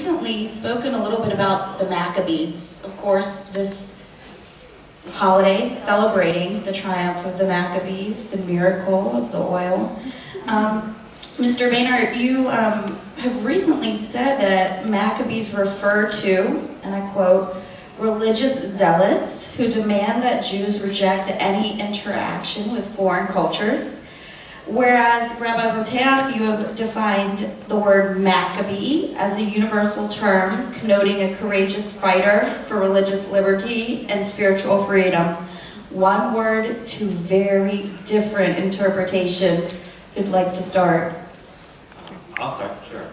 recently spoken a little bit about the Maccabees. Of course, this holiday celebrating the triumph of the Maccabees, the miracle of the oil. Mr. Beinart, you have recently said that Maccabees refer to, and I quote, religious zealots who demand that Jews reject any interaction with foreign cultures. Whereas, Rabbi Boteach, you have defined the word Maccabee as a universal term connoting a courageous fighter for religious liberty and spiritual freedom. One word, two very different interpretations. Who'd like to start? I'll start, sure.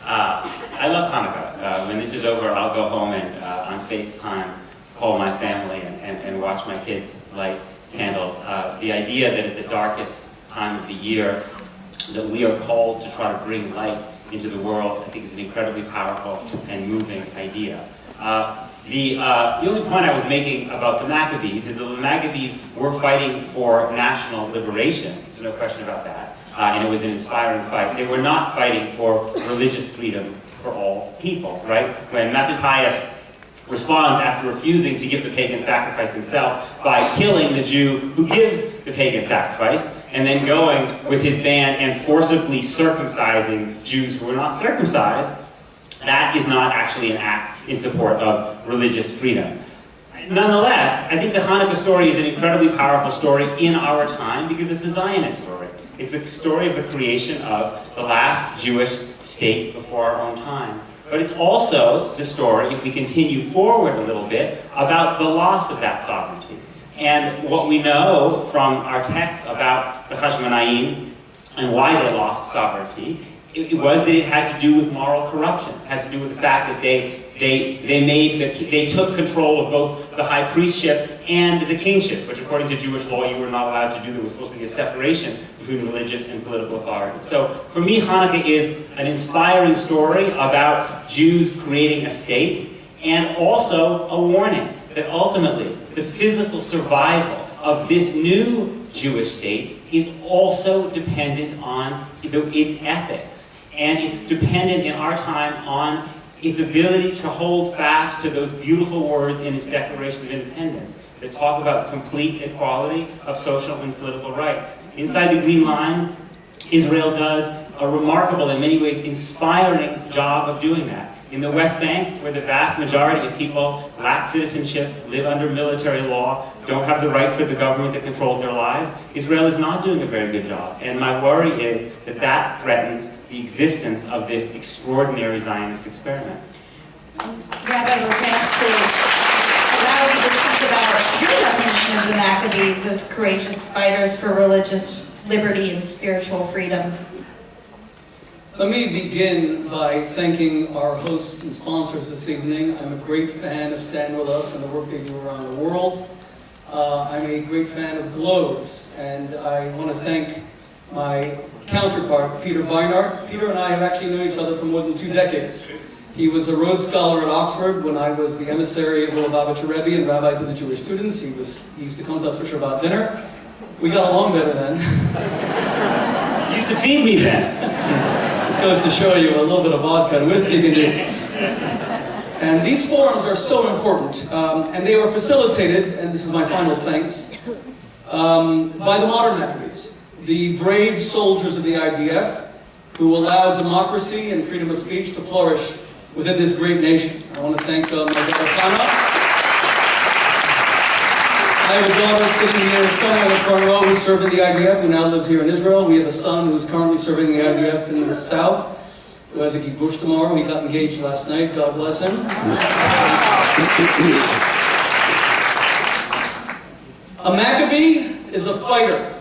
I love Hanukkah. When this is over, I'll go home and on FaceTime call my family and watch my kids light candles. The idea that at the darkest time of the year that we are called to try to bring light into the world, I think is an incredibly powerful and moving idea. The only point I was making about the Maccabees is that the Maccabees were fighting for national liberation. There's no question about that. And it was an inspiring fight. They were not fighting for religious freedom for all people, right? When Mattathias responds after refusing to give the pagan sacrifice himself by killing the Jew who gives the pagan sacrifice, and then going with his band and forcibly circumcising Jews who were not circumcised, that is not actually an act in support of religious freedom. Nonetheless, I think the Hanukkah story is an incredibly powerful story in our time because it's a Zionist story. It's the story of the creation of the last Jewish state before our own time. But it's also the story, if we continue forward a little bit, about the loss of that sovereignty. And what we know from our texts about the Hashmonaim and why they lost sovereignty, it was that it had to do with moral corruption. It had to do with the fact that they took control of both the high priestship and the kingship, which according to Jewish law you were not allowed to do. There was supposed to be a separation between religious and political authority. So for me, Hanukkah is an inspiring story about Jews creating a state and also a warning that ultimately the physical survival of this new Jewish state is also dependent on its ethics. And it's dependent in our time on its ability to hold fast to those beautiful words in its Declaration of Independence that talk about complete equality of social and political rights. Inside the Green Line, Israel does a remarkable, in many ways, inspiring job of doing that. In the West Bank, where the vast majority of people lack citizenship, live under military law, don't have the right for the government that controls their lives, Israel is not doing a very good job. And my worry is that that threatens the existence of this extraordinary Zionist experiment. Rabbi Boteach, to allow you to speak about your definition of the Maccabees as courageous fighters for religious liberty and spiritual freedom. Let me begin by thanking our hosts and sponsors this evening. I'm a great fan of Stand With Us and the work they do around the world. I'm a great fan of globes, and I want to thank my counterpart, Peter Beinart. Peter and I have actually known each other for more than 2 decades. He was a Rhodes Scholar at Oxford when I was the emissary of Rabbi and Rabbi to the Jewish students. He used to come to us for Shabbat dinner. We got along better then. You used to feed me then. This goes to show you a little bit of vodka and whiskey can do. And these forums are so important, and they are facilitated, and this is my final thanks, by the modern Maccabees, the brave soldiers of the IDF who allowed democracy and freedom of speech to flourish within this great nation. I want to thank my daughter Hannah. I have a daughter sitting here somewhere in the front row who served in the IDF, who now lives here in Israel. We have a son who is currently serving in the IDF in the south, who has a kibush tomorrow. He got engaged last night. God bless him. A Maccabee is a fighter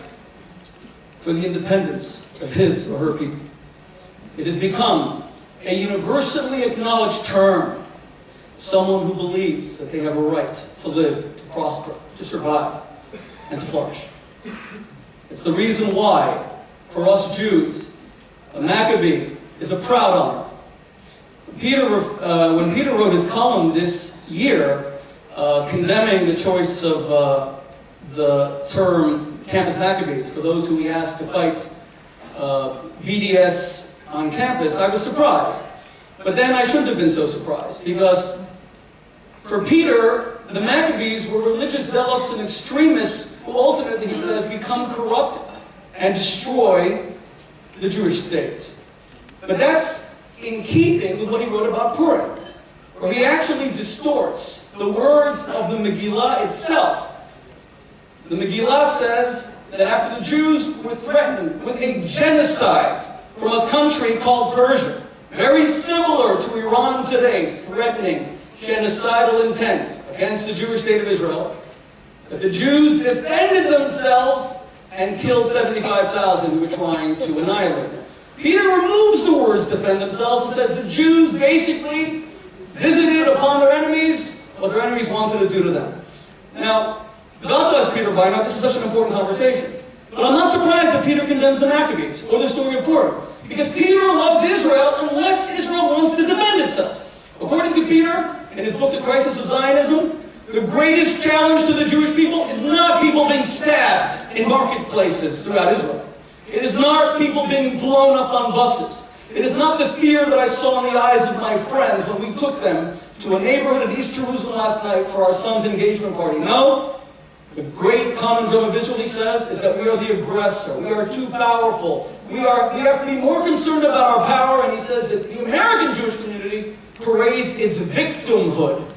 for the independence of his or her people. It has become a universally acknowledged term. Someone who believes that they have a right to live, to prosper, to survive, and to flourish. It's the reason why, for us Jews, a Maccabee is a proud honor. When Peter wrote his column this year, condemning the choice of the term campus Maccabees for those who he asked to fight BDS on campus, I was surprised. But then I shouldn't have been so surprised, because for Peter, the Maccabees were religious zealots and extremists who ultimately, he says, become corrupt and destroy the Jewish state. But that's in keeping with what he wrote about Purim, where he actually distorts the words of the Megillah itself. The Megillah says that after the Jews were threatened with a genocide from a country called Persia, very similar to Iran today, threatening genocidal intent against the Jewish state of Israel, that the Jews defended themselves and killed 75,000 who were trying to annihilate them. Peter removes the words defend themselves and says the Jews basically visited upon their enemies what their enemies wanted to do to them. Now, God bless Peter Beinart, this is such an important conversation. But I'm not surprised that Peter condemns the Maccabees or the story of Purim. Because Peter loves Israel unless Israel wants to defend itself. According to Peter, in his book, The Crisis of Zionism, the greatest challenge to the Jewish people is not people being stabbed in marketplaces throughout Israel. It is not people being blown up on buses. It is not the fear that I saw in the eyes of my friends when we took them to a neighborhood in East Jerusalem last night for our son's engagement party. No, the great common drum of Israel, he says, is that we are the aggressor. We are too powerful. We have to be more concerned about our power, and he says that the American Jewish community parades its victimhood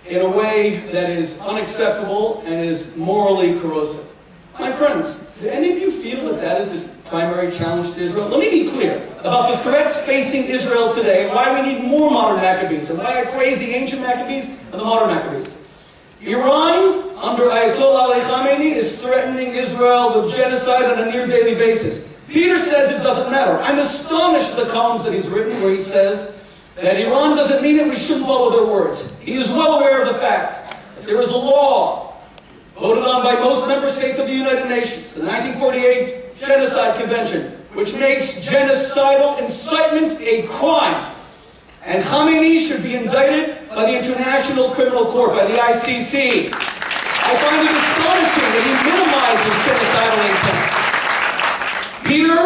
in a way that is unacceptable and is morally corrosive. My friends, do any of you feel that that is the primary challenge to Israel? Let me be clear about the threats facing Israel today and why we need more modern Maccabees and why I praise the ancient Maccabees and the modern Maccabees. Iran, under Ayatollah Ali Khamenei, is threatening Israel with genocide on a near daily basis. Peter says it doesn't matter. I'm astonished at the columns that he's written where he says that Iran doesn't mean it, we shouldn't follow their words. He is well aware of the fact that there is a law voted on by most member states of the United Nations, the 1948 Genocide Convention, which makes genocidal incitement a crime. And Khamenei should be indicted by the International Criminal Court, by the ICC. I find it astonishing that he minimizes genocidal intent. Peter,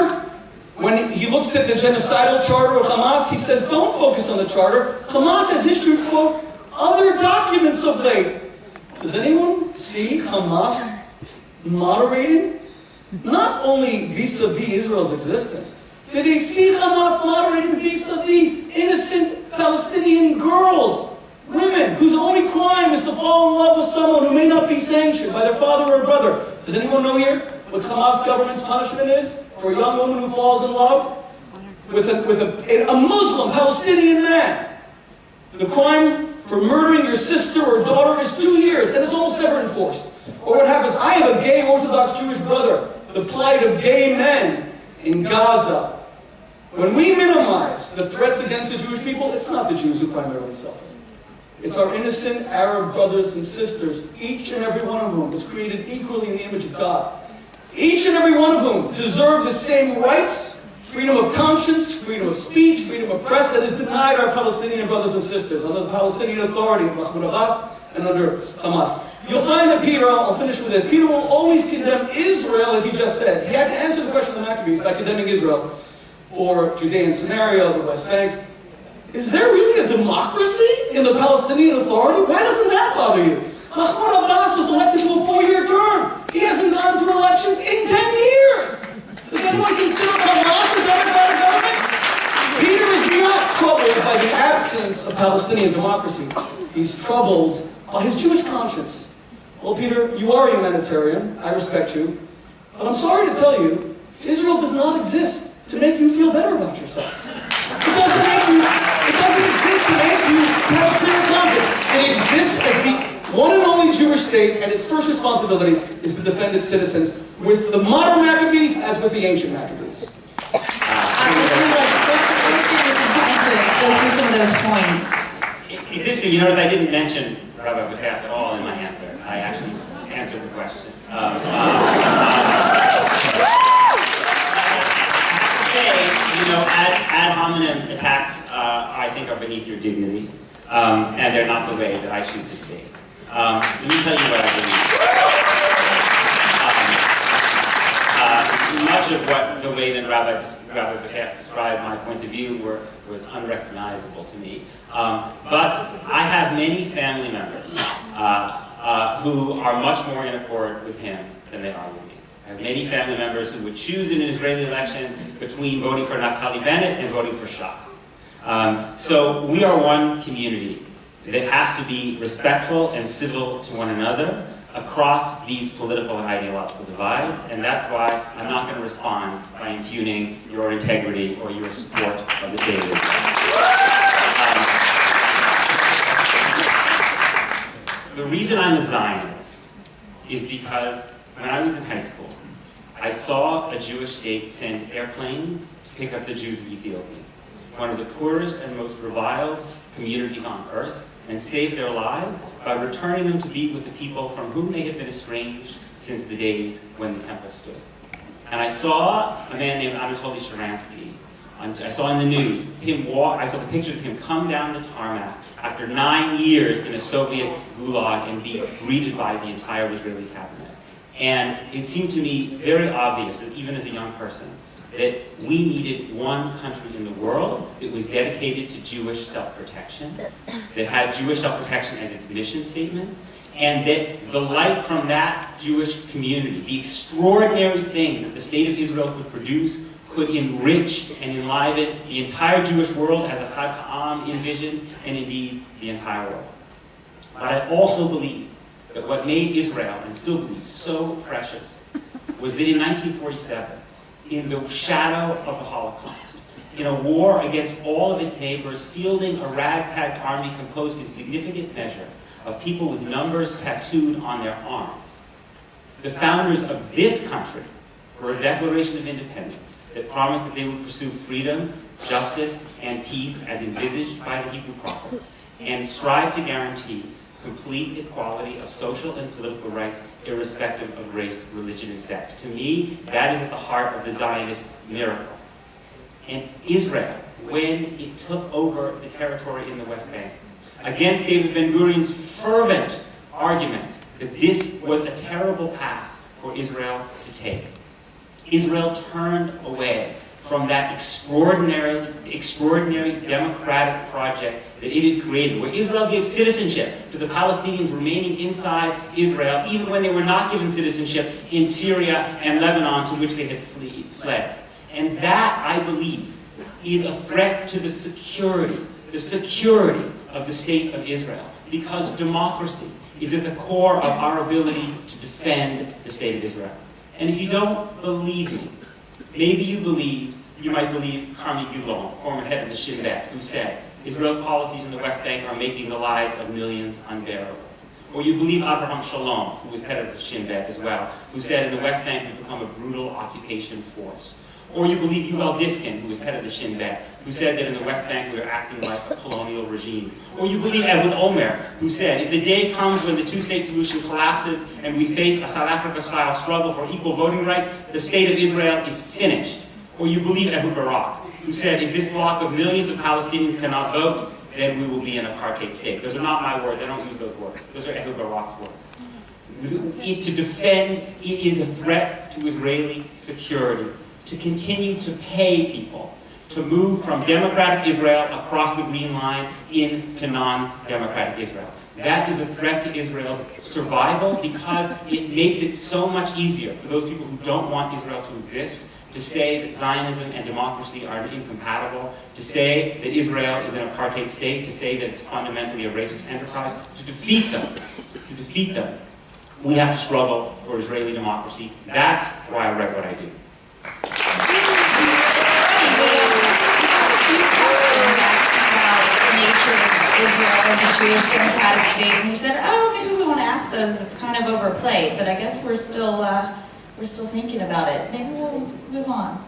when he looks at the genocidal charter of Hamas, he says, don't focus on the charter. Hamas has issued, quote, other documents of late. Does anyone see Hamas moderating? Not only vis-a-vis Israel's existence, did they see Hamas moderating vis-a-vis innocent Palestinian girls, women, whose only crime is to fall in love with someone who may not be sanctioned by their father or brother? Does anyone know here what Hamas government's punishment is for a young woman who falls in love with a Muslim Palestinian man? The crime for murdering your sister or daughter is 2 years, and it's almost never enforced. Or what happens? I have a gay Orthodox Jewish brother. The plight of gay men in Gaza. When we minimize the threats against the Jewish people, it's not the Jews who primarily suffer. It's our innocent Arab brothers and sisters, each and every one of whom was created equally in the image of God. Each and every one of whom deserve the same rights, freedom of conscience, freedom of speech, freedom of press that is denied our Palestinian brothers and sisters under the Palestinian Authority, Mahmoud Abbas, and under Hamas. You'll find that Peter, I'll finish with this, Peter will always condemn Israel, as he just said. He had to answer the question of the Maccabees by condemning Israel for Judea and Samaria, the West Bank. Is there really a democracy in the Palestinian Authority? Why doesn't that bother you? Mahmoud Abbas was elected to a 4-year term. He hasn't gone to elections in 10 years. Does anyone consider Hamas a democratic government? Peter is not troubled by the absence of Palestinian democracy. He's troubled by his Jewish conscience. Well, Peter, you are a humanitarian. I respect you. But I'm sorry to tell you, Israel does not exist to make you feel better about yourself. It doesn't exist to make you have a clear conscience. It exists as the one and only Jewish state, and its first responsibility is to defend its citizens with the modern Maccabees as with the ancient Maccabees. Let's give you some time to go through some of those points. It's interesting, you notice I didn't mention Rabbi Butach at all in my answer. I actually answered the question. Ad hominem attacks, I think, are beneath your dignity, and they're not the way that I choose to debate. Let me tell you what I believe. much of what the way that Rabbi Vekech described my point of view was unrecognizable to me. But I have many family members who are much more in accord with him than they are with me. I have many family members who would choose in an Israeli election between voting for Naftali Bennett and voting for Shas. So we are one community that has to be respectful and civil to one another across these political and ideological divides, and that's why I'm not going to respond by impugning your integrity or your support of the state of Israel. The reason I'm a Zionist is because when I was in high school, I saw a Jewish state send airplanes to pick up the Jews of Ethiopia, one of the poorest and most reviled communities on earth, and save their lives by returning them to be with the people from whom they had been estranged since the days when the temple stood. And I saw a man named Anatoly Sharansky. I saw in the news I saw the pictures of him come down the tarmac after 9 years in a Soviet gulag and be greeted by the entire Israeli cabinet. And it seemed to me very obvious, that even as a young person, that we needed one country in the world that was dedicated to Jewish self-protection, that had Jewish self-protection as its mission statement, and that the light from that Jewish community, the extraordinary things that the state of Israel could produce, could enrich and enliven the entire Jewish world as Achad Ha'am envisioned, and indeed the entire world. But I also believe that what made Israel, and still believe, so precious, was that in 1947, in the shadow of the Holocaust, in a war against all of its neighbors, fielding a ragtag army composed in significant measure of people with numbers tattooed on their arms, the founders of this country were a declaration of independence that promised that they would pursue freedom, justice, and peace as envisaged by the Hebrew prophets, and strive to guarantee complete equality of social and political rights irrespective of race, religion, and sex. To me, that is at the heart of the Zionist miracle. And Israel, when it took over the territory in the West Bank, against David Ben-Gurion's fervent arguments that this was a terrible path for Israel to take, Israel turned away from that extraordinary democratic project that it had created, where Israel gave citizenship to the Palestinians remaining inside Israel, even when they were not given citizenship in Syria and Lebanon, to which they had fled. And that, I believe, is a threat to the security of the state of Israel, because democracy is at the core of our ability to defend the state of Israel. And if you don't believe me, maybe you might believe Carmi Gilon, former head of the Shin Bet, who said, Israel's policies in the West Bank are making the lives of millions unbearable. Or you believe Abraham Shalom, who was head of the Shin Bet as well, who said in the West Bank we've become a brutal occupation force. Or you believe Yuval Diskin, who was head of the Shin Bet, who said that in the West Bank we are acting like a colonial regime. Or you believe Edwin Omer, who said, if the day comes when the two-state solution collapses and we face a South Africa-style struggle for equal voting rights, the state of Israel is finished. Or you believe Ehud Barak, who said, if this block of millions of Palestinians cannot vote, then we will be an apartheid state. Those are not my words. I don't use those words. Those are Ehud Barak's words. To defend, it is a threat to Israeli security, to continue to pay people to move from democratic Israel across the Green Line into non-democratic Israel. That is a threat to Israel's survival, because it makes it so much easier for those people who don't want Israel to exist to say that Zionism and democracy are incompatible, to say that Israel is an apartheid state, to say that it's fundamentally a racist enterprise. To defeat them, we have to struggle for Israeli democracy. That's why I write what I do. Israel as a Jewish democratic state, and you said, oh, maybe we won't ask those, it's kind of overplayed, but I guess we're still thinking about it. Maybe we'll move on.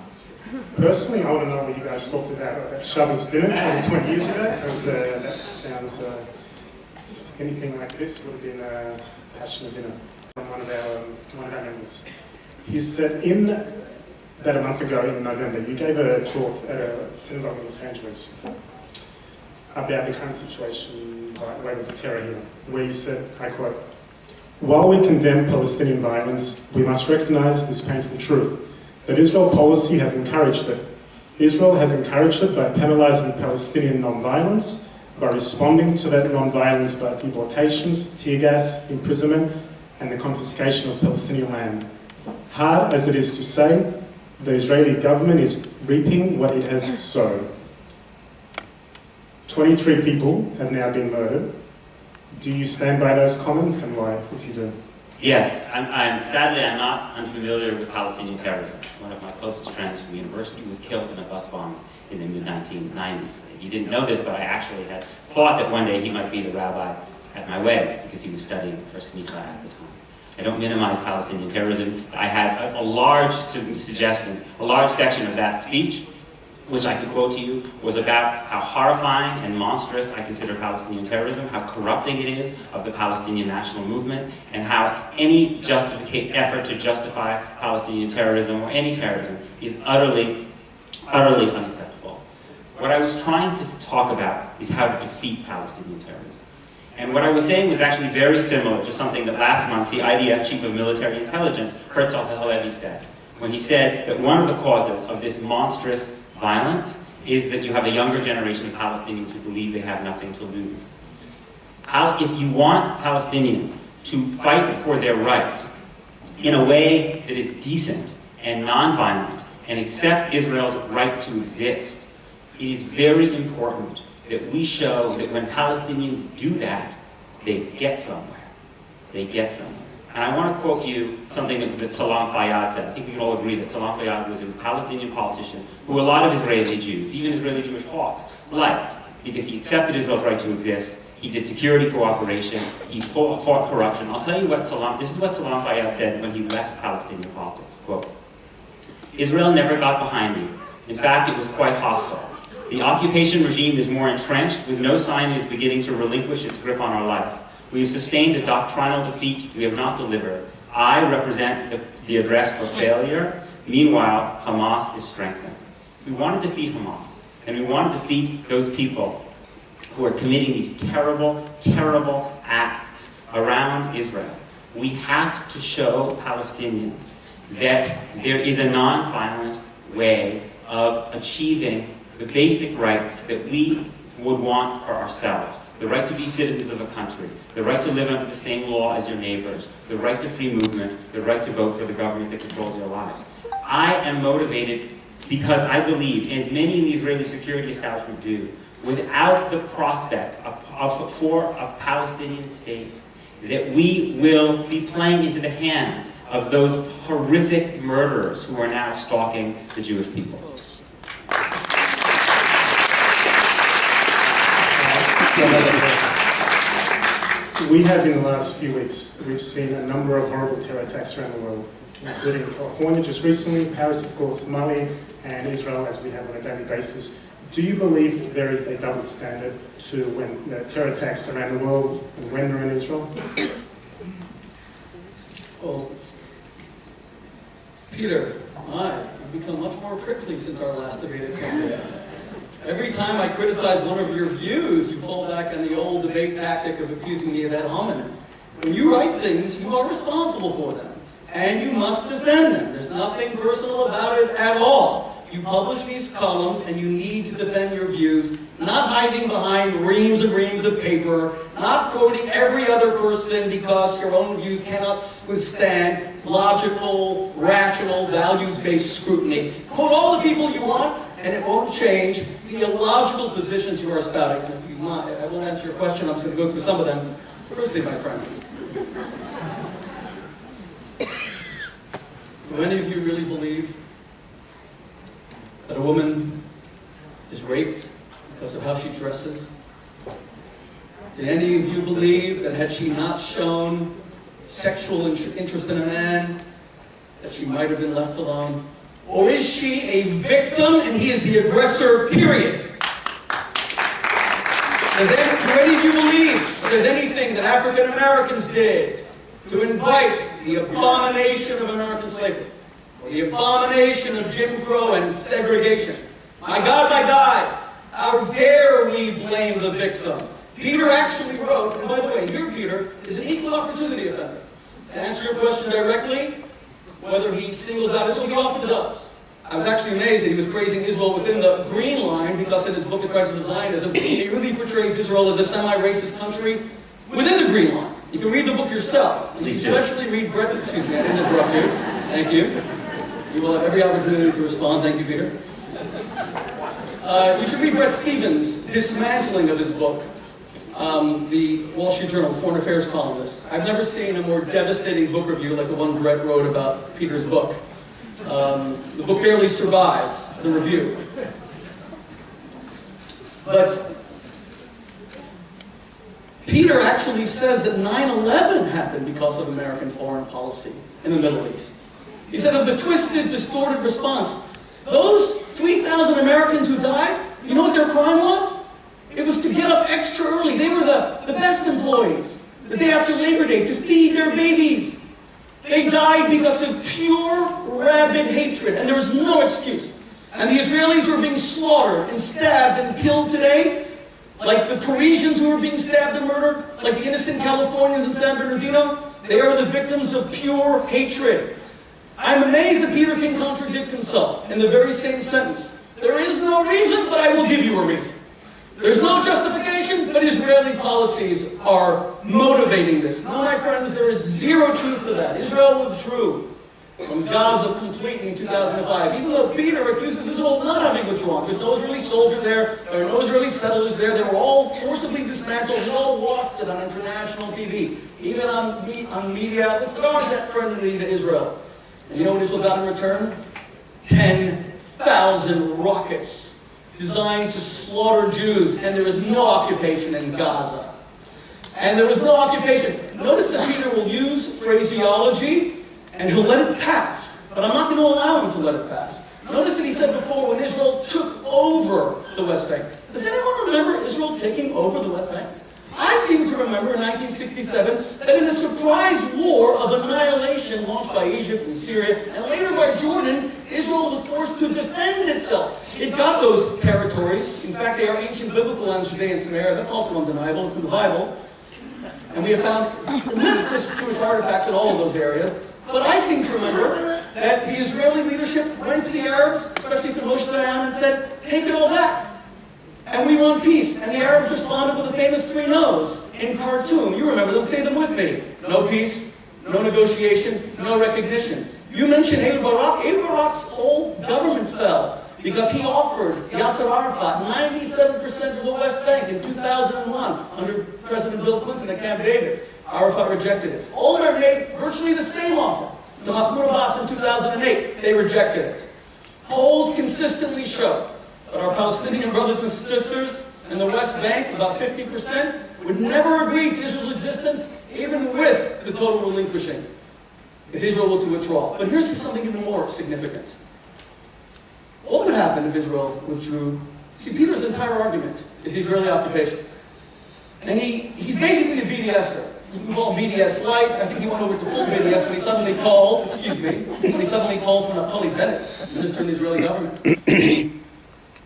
Personally, I want to know what you guys talked about at Shabbos dinner 20 years ago, because that sounds, anything like this would have been a passionate dinner from one of our members. He said, about a month ago in November, you gave a talk at a synagogue in Los Angeles about the current situation by way of terror here, where you said, I quote, while we condemn Palestinian violence, we must recognize this painful truth. that Israel policy has encouraged it. Israel has encouraged it by penalizing Palestinian non-violence, by responding to that non-violence by deportations, tear gas, imprisonment, and the confiscation of Palestinian land. Hard as it is to say, the Israeli government is reaping what it has sown. 23 people have now been murdered. Do you stand by those comments, and why, if you do? Yes, sadly I'm not unfamiliar with Palestinian terrorism. One of my closest friends from university was killed in a bus bomb in the mid-1990s. He didn't know this, but I actually had thought that one day he might be the rabbi at my wedding because he was studying for smicha at the time. I don't minimize Palestinian terrorism. I had a large suggestion, a large section of that speech, which I could quote to you, was about how horrifying and monstrous I consider Palestinian terrorism, how corrupting it is of the Palestinian national movement, and how any effort to justify Palestinian terrorism or any terrorism is utterly unacceptable. What I was trying to talk about is how to defeat Palestinian terrorism. And what I was saying was actually very similar to something that last month the IDF Chief of Military Intelligence, Herzl Halevi, said, when he said that one of the causes of this monstrous violence is that you have a younger generation of Palestinians who believe they have nothing to lose. If you want Palestinians to fight for their rights in a way that is decent and nonviolent and accepts Israel's right to exist, it is very important that we show that when Palestinians do that, they get somewhere. They get somewhere. And I want to quote you something that Salam Fayyad said. I think we can all agree that Salam Fayyad was a Palestinian politician who a lot of Israeli Jews, even Israeli Jewish hawks, liked because he accepted Israel's right to exist. He did security cooperation. He fought corruption. I'll tell you what this is what Salam Fayyad said when he left Palestinian politics. Quote, Israel never got behind me. In fact, it was quite hostile. The occupation regime is more entrenched, with no sign it is beginning to relinquish its grip on our life. We have sustained a doctrinal defeat we have not delivered. I represent the address for failure. Meanwhile, Hamas is strengthened. We want to defeat Hamas, and we want to defeat those people who are committing these terrible, terrible acts around Israel. We have to show Palestinians that there is a non-violent way of achieving the basic rights that we would want for ourselves. The right to be citizens of a country, the right to live under the same law as your neighbors, the right to free movement, the right to vote for the government that controls your lives. I am motivated because I believe, as many in the Israeli security establishment do, without the prospect for a Palestinian state, that we will be playing into the hands of those horrific murderers who are now stalking the Jewish people. We have in the last few weeks, we've seen a number of horrible terror attacks around the world, including California just recently, Paris, of course, Mali, and Israel, as we have on a daily basis. Do you believe there is a double standard to when terror attacks around the world and when they're in Israel? Well, Peter, I've become much more prickly since our last debate at Columbia. Every time I criticize one of your views, you fall back on the old debate tactic of accusing me of ad hominem. When you write things, you are responsible for them, and you must defend them. There's nothing personal about it at all. You publish these columns, and you need to defend your views, not hiding behind reams and reams of paper, not quoting every other person because your own views cannot withstand logical, rational, values-based scrutiny. Quote all the people you want, and it won't change the illogical positions you are spouting. If you want, I will answer your question. I'm just going to go through some of them. Firstly, my friends, do any of you really believe that a woman is raped because of how she dresses? Did any of you believe that had she not shown sexual interest in a man, that she might have been left alone? Or is she a victim and he is the aggressor, period? Do any of you believe that there's anything that African Americans did to invite the abomination of American slavery, or the abomination of Jim Crow and segregation? My God, how dare we blame the victim? Peter actually wrote, and by the way, here Peter is an equal opportunity offender. To answer your question directly, whether he singles out Israel. He often does. I was actually amazed that he was praising Israel within the green line, because in his book, The Crisis of Zionism, he really portrays Israel as a semi-racist country within the green line. You can read the book yourself. You should especially read Brett. Excuse me, I didn't interrupt you. Thank you. You will have every opportunity to respond. Thank you, Peter. You should read Bret Stephens' dismantling of his book, the Wall Street Journal, Foreign Affairs columnist. I've never seen a more devastating book review like the one Bret wrote about Peter's book. The book barely survives the review. But Peter actually says that 9/11 happened because of American foreign policy in the Middle East. He said it was a twisted, distorted response. Those 3,000 Americans who died, you know what their crime was? It was to get up extra early. They were the best employees. The day after Labor Day, to feed their babies. They died because of pure, rabid hatred, and there was no excuse. And the Israelis who are being slaughtered and stabbed and killed today, like the Parisians who are being stabbed and murdered, like the innocent Californians in San Bernardino, they are the victims of pure hatred. I'm amazed that Peter can contradict himself in the very same sentence. There is no reason, but I will give you a reason. There's no justification, but Israeli policies are motivating this. No, my friends, there is zero truth to that. Israel withdrew from Gaza completely in 2005, even though Peter accuses Israel of not having withdrawn. There's no Israeli soldier there. There are no Israeli settlers there. They were all forcibly dismantled. We all watched it on international TV, even on media outlets that aren't that friendly to Israel. And you know what Israel got in return? 10,000 rockets designed to slaughter Jews, and there is no occupation in Gaza. And there was no occupation. Notice that Peter will use phraseology, and he'll let it pass. But I'm not going to allow him to let it pass. Notice that he said before, when Israel took over the West Bank. Does anyone remember Israel taking over the West Bank? I seem to remember in 1967 that in a surprise war of annihilation launched by Egypt and Syria, and later by Jordan, Israel was forced to defend itself. It got those territories. In fact, they are ancient biblical lands, Judea and Samaria. That's also undeniable. It's in the Bible. And we have found limitless Jewish artifacts in all of those areas. But I seem to remember that the Israeli leadership went to the Arabs, especially to Moshe Dayan, and said, take it all back. And we want peace. And the Arabs responded with the famous 3 no's in Khartoum. You remember them. Say them with me. No peace, no negotiation, no recognition. You mentioned Ehud Barak. Ehud Barak's whole government fell because he offered Yasser Arafat 97% of the West Bank in 2001 under President Bill Clinton at Camp David. Arafat rejected it. Olmert made virtually the same offer to Mahmoud Abbas in 2008. They rejected it. Polls consistently show that our Palestinian brothers and sisters in the West Bank, about 50%, would never agree to Israel's existence, even with the total relinquishing, if Israel were to withdraw. But here's something even more significant. What would happen if Israel withdrew? See, Peter's entire argument is the Israeli occupation. And he's basically a BDSer. You can call him BDS light. I think he went over to full BDS when he suddenly called, for Naftali Bennett, minister in the Israeli government,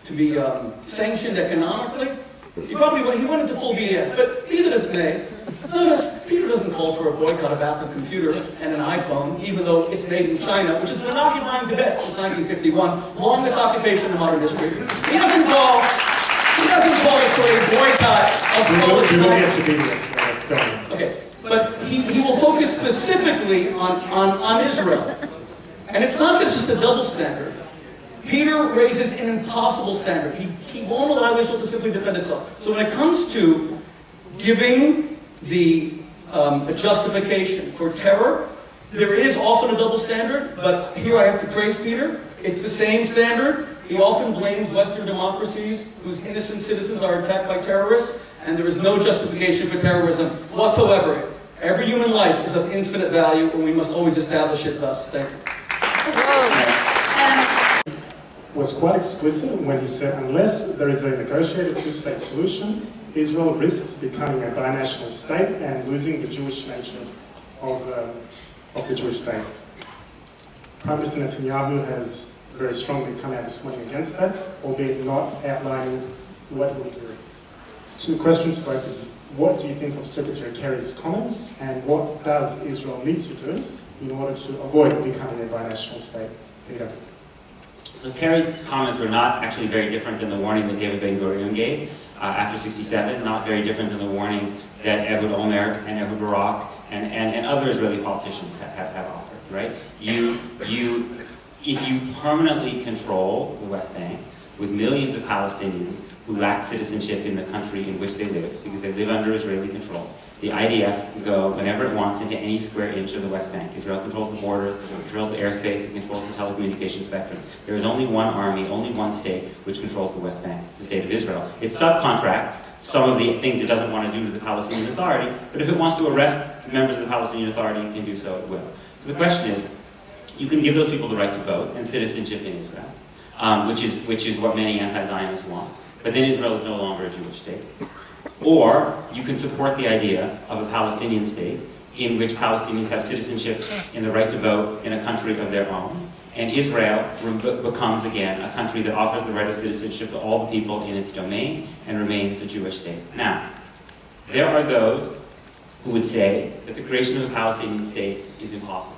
to be sanctioned economically. He went into full BDS. But either as it may, notice Peter doesn't call for a boycott of Apple computer and an iPhone, even though it's made in China, which has been occupying Tibet since 1951, longest occupation in modern history. He doesn't call for a boycott of stolen. Okay, but he will focus specifically on Israel. And it's not that it's just a double standard. Peter raises an impossible standard. He won't allow Israel to simply defend itself. So when it comes to giving a justification for terror, there is often a double standard, but here I have to praise Peter. It's the same standard. He often blames Western democracies whose innocent citizens are attacked by terrorists, and there is no justification for terrorism whatsoever. Every human life is of infinite value, and we must always establish it thus. Thank you. Was quite explicit when he said, unless there is a negotiated two-state solution, Israel risks becoming a binational state and losing the Jewish nature of the Jewish state. Prime Minister Netanyahu has very strongly come out this morning against that, albeit not outlining what he will do. 2 questions to both of you. What do you think of Secretary Kerry's comments, and what does Israel need to do in order to avoid becoming a binational state. Peter. So Kerry's comments were not actually very different than the warning that David Ben-Gurion gave after 67, not very different than the warnings that Ehud Olmert and Ehud Barak and other Israeli politicians have offered, right? If you permanently control the West Bank with millions of Palestinians who lack citizenship in the country in which they live, because they live under Israeli control, the IDF can go whenever it wants into any square inch of the West Bank. Israel controls the borders, it controls the airspace, it controls the telecommunications spectrum. There is only one army, only one state which controls the West Bank. It's the state of Israel. It subcontracts some of the things it doesn't want to do to the Palestinian Authority, but if it wants to arrest members of the Palestinian Authority, it can do so, it will. So the question is, you can give those people the right to vote and citizenship in Israel, which is what many anti-Zionists want. But then Israel is no longer a Jewish state. Or you can support the idea of a Palestinian state in which Palestinians have citizenship and the right to vote in a country of their own. And Israel becomes, again, a country that offers the right of citizenship to all the people in its domain and remains a Jewish state. Now, there are those who would say that the creation of a Palestinian state is impossible.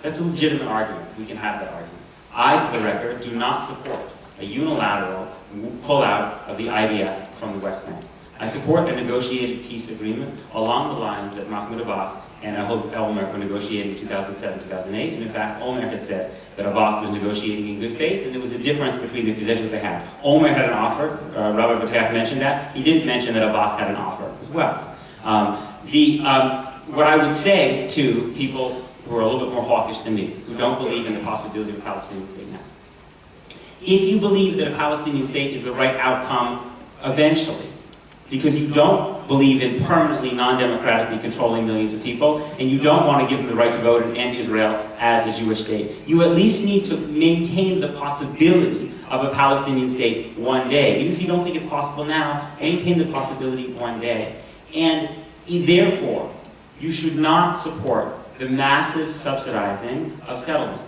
That's a legitimate argument. We can have that argument. I, for the record, do not support a unilateral pullout of the IDF from the West Bank. I support a negotiated peace agreement along the lines that Mahmoud Abbas and Ehud Olmert were negotiating in 2007, 2008. And in fact, Olmert has said that Abbas was negotiating in good faith, and there was a difference between the positions they had. Olmert had an offer. Rabbi mentioned that. He didn't mention that Abbas had an offer as well. What I would say to people who are a little bit more hawkish than me, who don't believe in the possibility of a Palestinian state now, if you believe that a Palestinian state is the right outcome eventually, because you don't believe in permanently non-democratically controlling millions of people, and you don't want to give them the right to vote and end Israel as a Jewish state, you at least need to maintain the possibility of a Palestinian state one day. Even if you don't think it's possible now, maintain the possibility one day. And therefore, you should not support the massive subsidizing of settlements.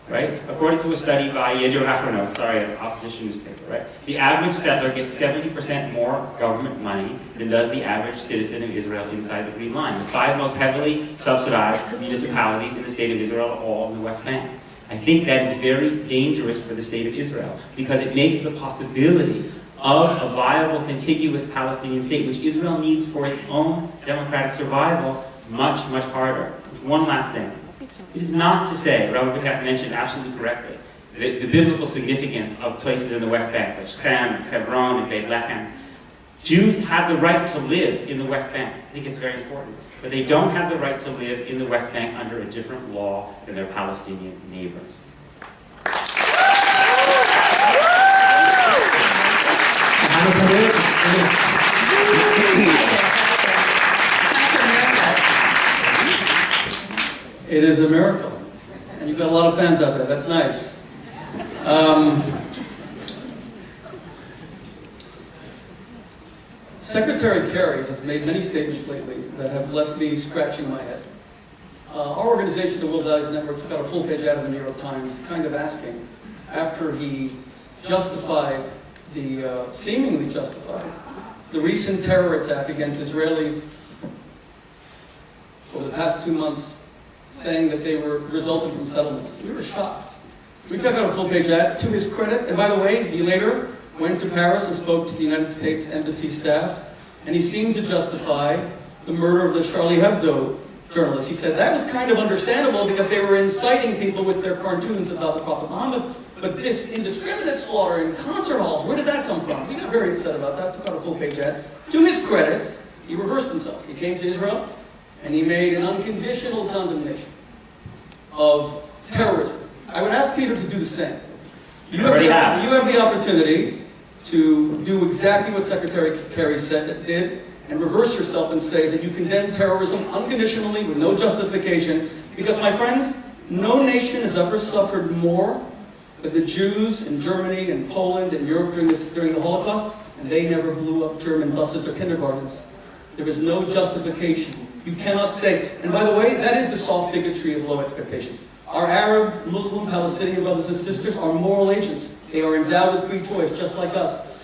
Right? According to a study by Yediot Ahronoth, an opposition newspaper, right? The average settler gets 70% more government money than does the average citizen of Israel inside the Green Line. The 5 most heavily subsidized municipalities in the state of Israel are all in the West Bank. I think that is very dangerous for the state of Israel because it makes the possibility of a viable, contiguous Palestinian state, which Israel needs for its own democratic survival, much, much harder. One last thing. It is not to say, Rabbi mentioned absolutely correctly, the biblical significance of places in the West Bank, like Shechem, Hebron, and Beit Lechem. Jews have the right to live in the West Bank. I think it's very important. But they don't have the right to live in the West Bank under a different law than their Palestinian neighbors. It is a miracle. And you've got a lot of fans out there. That's nice. Secretary Kerry has made many statements lately that have left me scratching my head. Our organization, the World Values Network, took out a full-page ad in the New York Times, kind of asking, after he justified seemingly justified, the recent terror attack against Israelis over the past 2 months, saying that they were resulting from settlements. We were shocked. We took out a full-page ad to his credit, and by the way, he later went to Paris and spoke to the United States Embassy staff, and he seemed to justify the murder of the Charlie Hebdo journalists. He said that was kind of understandable because they were inciting people with their cartoons about the Prophet Muhammad, but this indiscriminate slaughter in concert halls, where did that come from? He got very upset about that, took out a full-page ad. To his credit, he reversed himself. He came to Israel, and he made an unconditional condemnation of terrorism. I would ask Peter to do the same. You have the opportunity to do exactly what Secretary Kerry did, and reverse yourself and say that you condemn terrorism unconditionally with no justification, because, my friends, no nation has ever suffered more than the Jews in Germany and Poland and Europe during the Holocaust, and they never blew up German buses or kindergartens. There is no justification. You cannot say, and by the way, that is the soft bigotry of low expectations. Our Arab, Muslim, Palestinian brothers and sisters are moral agents. They are endowed with free choice, just like us.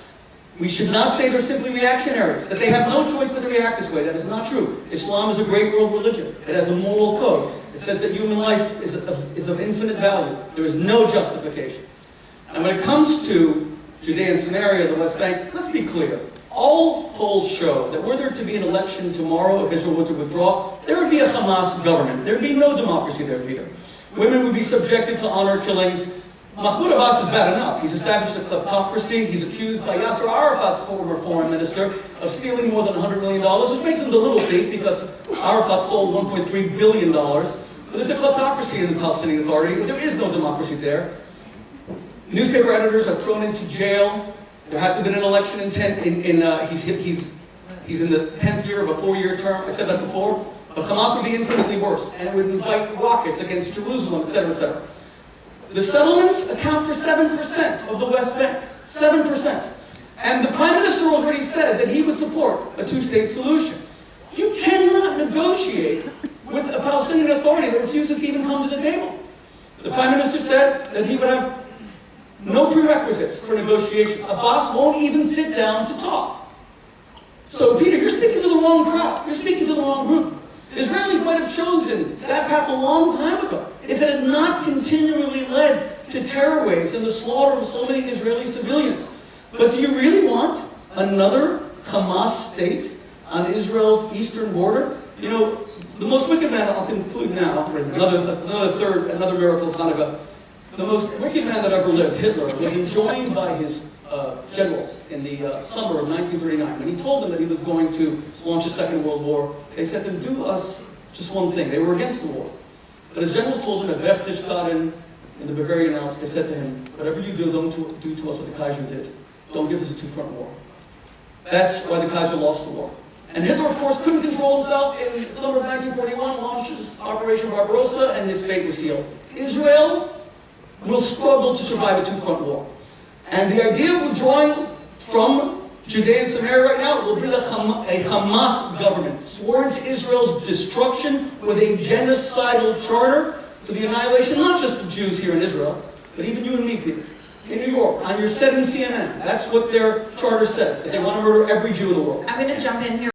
We should not say they're simply reactionaries, that they have no choice but to react this way. That is not true. Islam is a great world religion. It has a moral code. It says that human life is of infinite value. There is no justification. And when it comes to Judea and Samaria, the West Bank, let's be clear. All polls show that were there to be an election tomorrow, if Israel were to withdraw, there would be a Hamas government. There would be no democracy there, Peter. Women would be subjected to honor killings. Mahmoud Abbas is bad enough. He's established a kleptocracy. He's accused by Yasser Arafat's former foreign minister of stealing more than $100 million, which makes him the little thief because Arafat stole $1.3 billion. But there's a kleptocracy in the Palestinian Authority. There is no democracy there. Newspaper editors are thrown into jail. There hasn't been an election he's in the 10th year of a 4-year term. I said that before. But Hamas would be infinitely worse, and it would invite rockets against Jerusalem, etc., etc. The settlements account for 7% of the West Bank. 7%. And the Prime Minister already said that he would support a two-state solution. You cannot negotiate with a Palestinian Authority that refuses to even come to the table. The Prime Minister said that he would have no prerequisites for negotiations. Abbas won't even sit down to talk. So, Peter, you're speaking to the wrong crowd. You're speaking to the wrong group. Israelis might have chosen that path a long time ago if it had not continually led to terror waves and the slaughter of so many Israeli civilians. But do you really want another Hamas state on Israel's eastern border? You know, the most wicked man, I'll conclude now, another miracle of Hanukkah. The most wicked man that ever lived, Hitler, was enjoined by his generals in the summer of 1939. When he told them that he was going to launch a Second World War, they said to him, do us just one thing. They were against the war. But his generals told him at Berchtesgaden in the Bavarian Alps, they said to him, whatever you do, don't do to us what the Kaiser did. Don't give us a two-front war. That's why the Kaiser lost the war. And Hitler, of course, couldn't control himself. In the summer of 1941, launches Operation Barbarossa, and his fate was sealed. Israel will struggle to survive a two-front war. And the idea of withdrawing from Judea and Samaria right now will bring a Hamas government, sworn to Israel's destruction with a genocidal charter for the annihilation, not just of Jews here in Israel, but even you and me, Peter. In New York, on your set in CNN. That's what their charter says, that they want to murder every Jew in the world. I'm going to jump in here.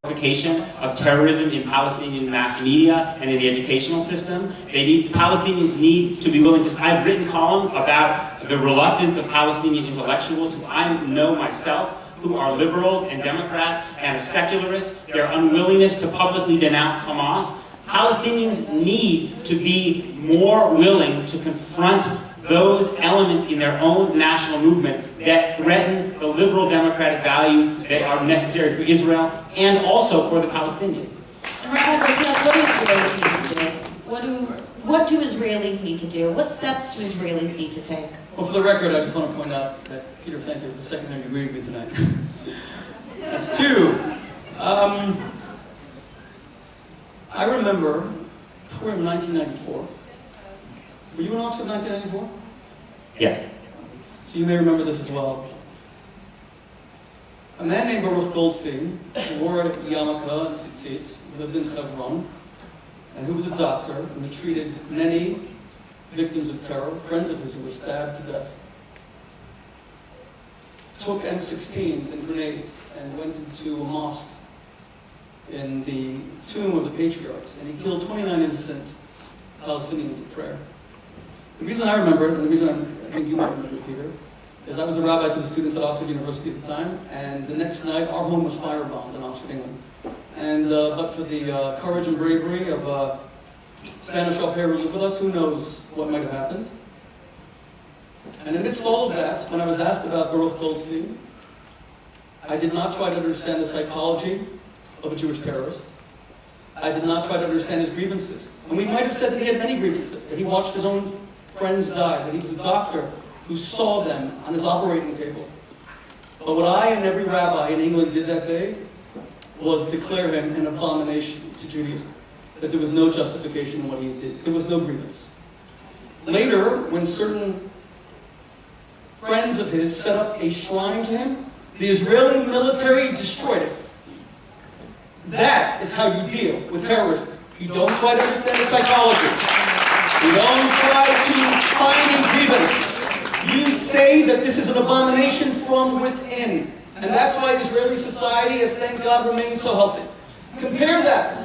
Of terrorism in Palestinian mass media and in the educational system. Palestinians need to be willing to... I've written columns about the reluctance of Palestinian intellectuals who I know myself, who are liberals and Democrats and secularists, their unwillingness to publicly denounce Hamas. Palestinians need to be more willing to confront those elements in their own national movement that threaten the liberal democratic values that are necessary for Israel and also for the Palestinians. And Rabbi, what do Israelis need to do? What steps do Israelis need to take? Well, for the record, I just want to point out that Peter, thank you, it's the second time you agreed with me tonight. That's two. I remember Purim 1994. Were you in Oxford 1994? Yes. So you may remember this as well. A man named Baruch Goldstein, who wore a yarmulke and tzitzit, who lived in Hebron, and who was a doctor and who treated many victims of terror, friends of his who were stabbed to death, took M16s and grenades and went into a mosque in the tomb of the patriarchs, and he killed 29 innocent Palestinians in prayer. The reason I remember it, and the reason I think you might remember it, Peter, is I was a rabbi to the students at Oxford University at the time, and the next night our home was firebombed in Oxford, England. And but for the courage and bravery of Spanish au pair who lived with us, who knows what might have happened. And amidst all of that, when I was asked about Baruch Goldstein, I did not try to understand the psychology of a Jewish terrorist. I did not try to understand his grievances. And we might have said that he had many grievances, that he watched his own friends die, that he was a doctor who saw them on his operating table. But what I and every rabbi in England did that day was declare him an abomination to Judaism, that there was no justification in what he did. There was no grievance. Later, when certain friends of his set up a shrine to him, the Israeli military destroyed it. That is how you deal with terrorism. You don't try to understand its psychology. You don't try to find a grievance. You say that this is an abomination from within. And that's why Israeli society has, thank God, remained so healthy. Compare that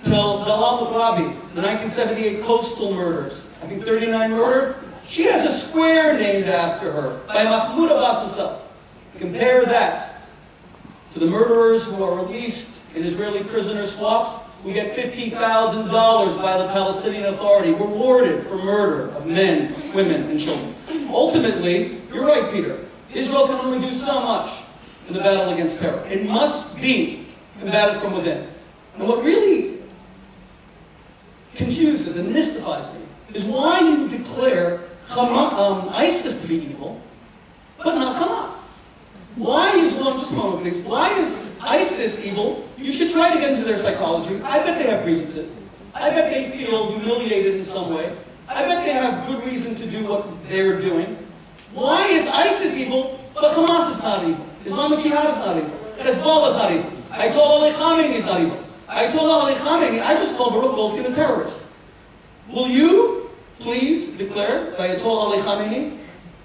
to Dalal Rabbi, the 1978 coastal murders. I think 39 murdered. She has a square named after her by Mahmoud Abbas himself. Compare that to the murderers who are released in Israeli prisoner swaps, who get $50,000 by the Palestinian Authority, rewarded for murder of men, women, and children. Ultimately, you're right, Peter, Israel can only do so much in the battle against terror. It must be combated from within. And what really confuses and mystifies me is why you declare ISIS to be evil, but not Hamas. Why is one, just a moment please, why is ISIS evil? You should try to get into their psychology. I bet they have grievances. I bet they feel humiliated in some way. I bet they have good reason to do what they're doing. Why is ISIS evil, but Hamas is not evil? Islamic Jihad is not evil. Hezbollah is not evil. Ayatollah Ali Khamenei is not evil. Ayatollah Ali Khamenei, I just called Baruch Goldstein a terrorist. Will you please declare Ayatollah Ali Khamenei,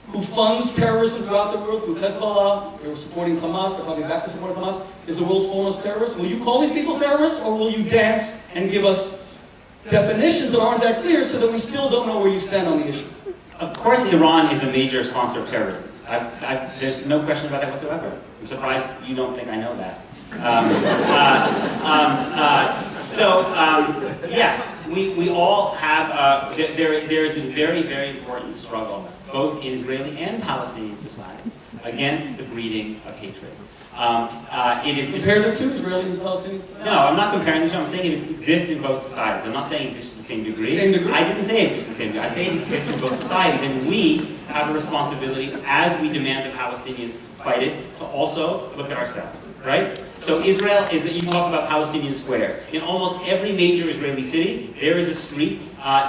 who funds terrorism throughout the world through Hezbollah, they're supporting Hamas, they're probably back to support Hamas, is the world's foremost terrorist? Will you call these people terrorists, or will you dance and give us definitions that aren't that clear so that we still don't know where you stand on the issue? Of course Iran is a major sponsor of terrorism. There's no question about that whatsoever. I'm surprised you don't think I know that. Yes, we all have, there is a very, very important struggle, both in Israeli and Palestinian society, against the breeding of hatred. It is compare the two, Israeli and Palestinian society? No, I'm not comparing the two. I'm saying it exists in both societies. I'm not saying it exists to the same degree. Same degree? I didn't say it exists to the same degree. I say it exists in both societies, and we have a responsibility, as we demand the Palestinians fight it, to also look at ourselves, right? So Israel is, you talk about Palestinian squares. In almost every major Israeli city, there is a street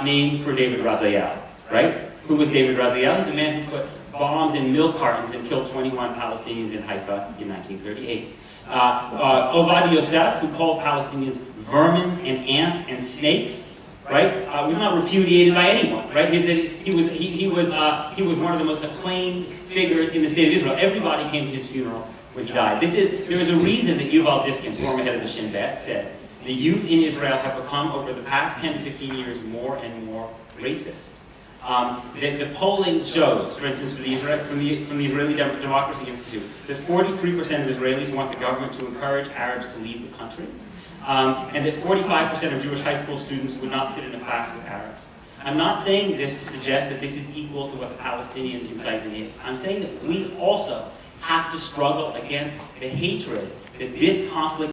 named for David Raziel, right? Who was David Raziel? He's a man who put bombs in milk cartons and killed 21 Palestinians in Haifa in 1938. Ovad Yosef, who called Palestinians vermins and ants and snakes, right? Was not repudiated by anyone, right? He was one of the most acclaimed figures in the state of Israel. Everybody came to his funeral when he died. There is a reason that Yuval Diskin, former head of the Shin Bet, said the youth in Israel have become, over the past 10 to 15 years, more and more racist. The polling shows, for instance, from the Israeli Democracy Institute, that 43% of Israelis want the government to encourage Arabs to leave the country, and that 45% of Jewish high school students would not sit in a class with Arabs. I'm not saying this to suggest that this is equal to what the Palestinian incitement is. I'm saying that we also have to struggle against the hatred that this conflict